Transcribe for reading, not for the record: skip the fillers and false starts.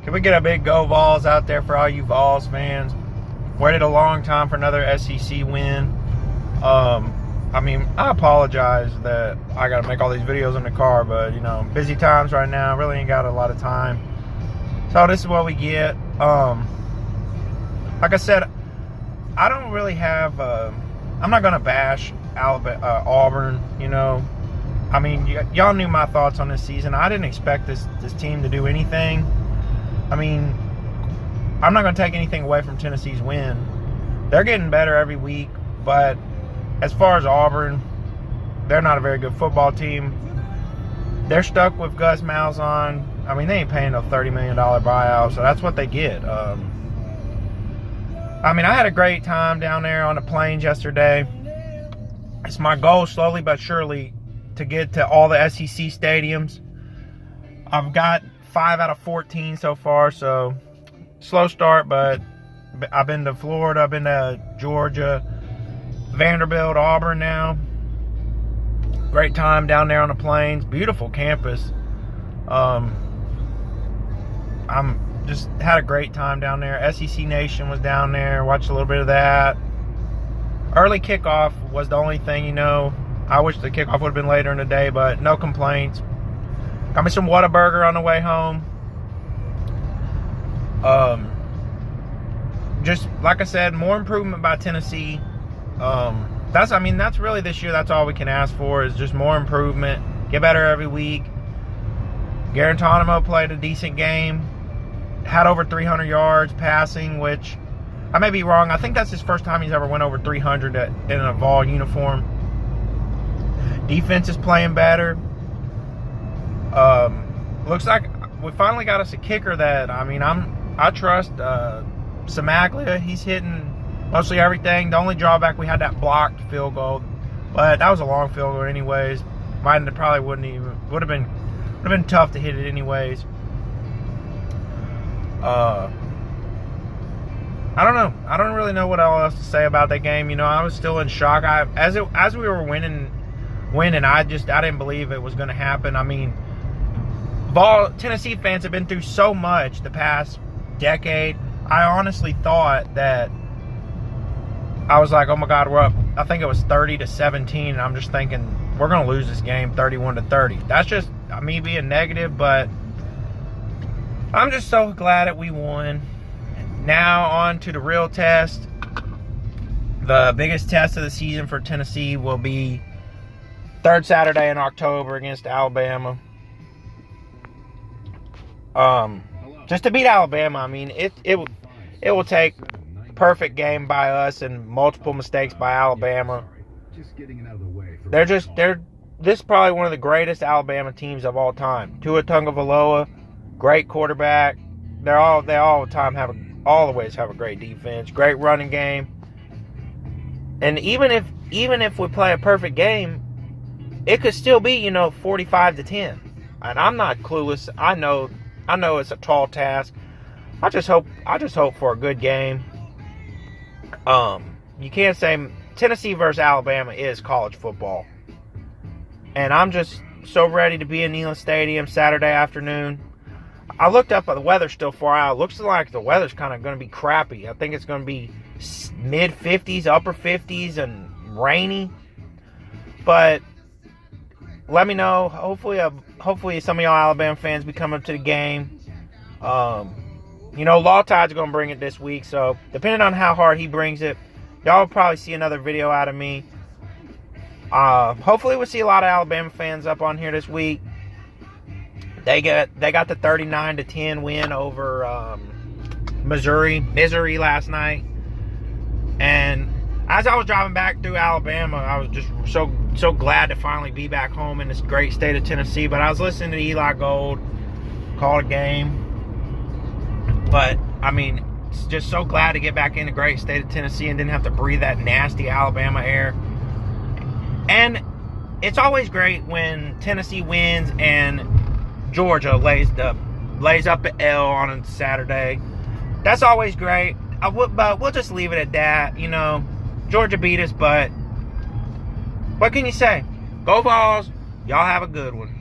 Can we get a big go Vols out there for all you Vols fans? Waited a long time for another SEC win. I mean, I apologize that I got to make all these videos in the car, but, you know, busy times right now. Really ain't got a lot of time. So this is what we get. Like I said, I don't really have... I'm not going to bash Auburn, you know. I mean, y'all knew my thoughts on this season. I didn't expect this team to do anything. I mean, I'm not going to take anything away from Tennessee's win. They're getting better every week, but as far as Auburn, they're not a very good football team. They're stuck with Gus Malzahn. I mean, they ain't paying no $30 million buyout, so that's what they get. I mean, I had a great time down there on the plains yesterday. It's my goal, slowly but surely, to get to all the SEC stadiums. I've got 5 out of 14 so far, so slow start, but I've been to Florida, I've been to Georgia, Vanderbilt, Auburn now. Great time down there on the plains. Beautiful campus. I'm just had a great time down there. SEC Nation was down there. Watched a little bit of that. Early kickoff was the only thing, you know. I wish the kickoff would have been later in the day, but no complaints. Got me some Whataburger on the way home. Just like I said, more improvement by Tennessee. That's really this year. That's all we can ask for is just more improvement. Get better every week. Guarantanamo played a decent game. Had over 300 yards passing, which I may be wrong. I think that's his first time he's ever went over 300 in a Vol uniform. Defense is playing better. Looks like we finally got us a kicker that, I mean, I trust Samaglia. He's hitting mostly everything. The only drawback, we had that blocked field goal, but that was a long field goal anyways. Mine probably would have been tough to hit it anyways. I don't know. I don't really know what else to say about that game. You know, I was still in shock. As we were winning, I didn't believe it was going to happen. I mean, Tennessee fans have been through so much the past decade. I honestly thought that, I was like, oh my God, we're up. I think it was 30-17, and I'm just thinking we're going to lose this game 31-30. That's just me being negative, but I'm just so glad that we won. Now on to the real test. The biggest test of the season for Tennessee will be third Saturday in October against Alabama. Just to beat Alabama, I mean, it will take perfect game by us and multiple mistakes by Alabama. This is probably one of the greatest Alabama teams of all time. Tua Tagovailoa, great quarterback. They always have a great defense, great running game. And even if we play a perfect game, it could still be, 45-10. And I'm not clueless. I know it's a tall task. I just hope for a good game. You can't say Tennessee versus Alabama is college football. And I'm just so ready to be in Neyland Stadium Saturday afternoon. I looked up, the weather's still far out. It looks like the weather's kind of going to be crappy. I think it's going to be mid-50s, upper 50s, and rainy. But let me know. Hopefully some of y'all Alabama fans be coming up to the game. Law Tide's going to bring it this week. So depending on how hard he brings it, y'all will probably see another video out of me. Hopefully we'll see a lot of Alabama fans up on here this week. They got the 39-10 win over Missouri last night. And as I was driving back through Alabama, I was just so glad to finally be back home in this great state of Tennessee. But I was listening to Eli Gold call a game. But, I mean, just so glad to get back in the great state of Tennessee and didn't have to breathe that nasty Alabama air. And it's always great when Tennessee wins and Georgia lays up an L on a Saturday. That's always great. But we'll just leave it at that. Georgia beat us, but what can you say? Go Vols. Y'all have a good one.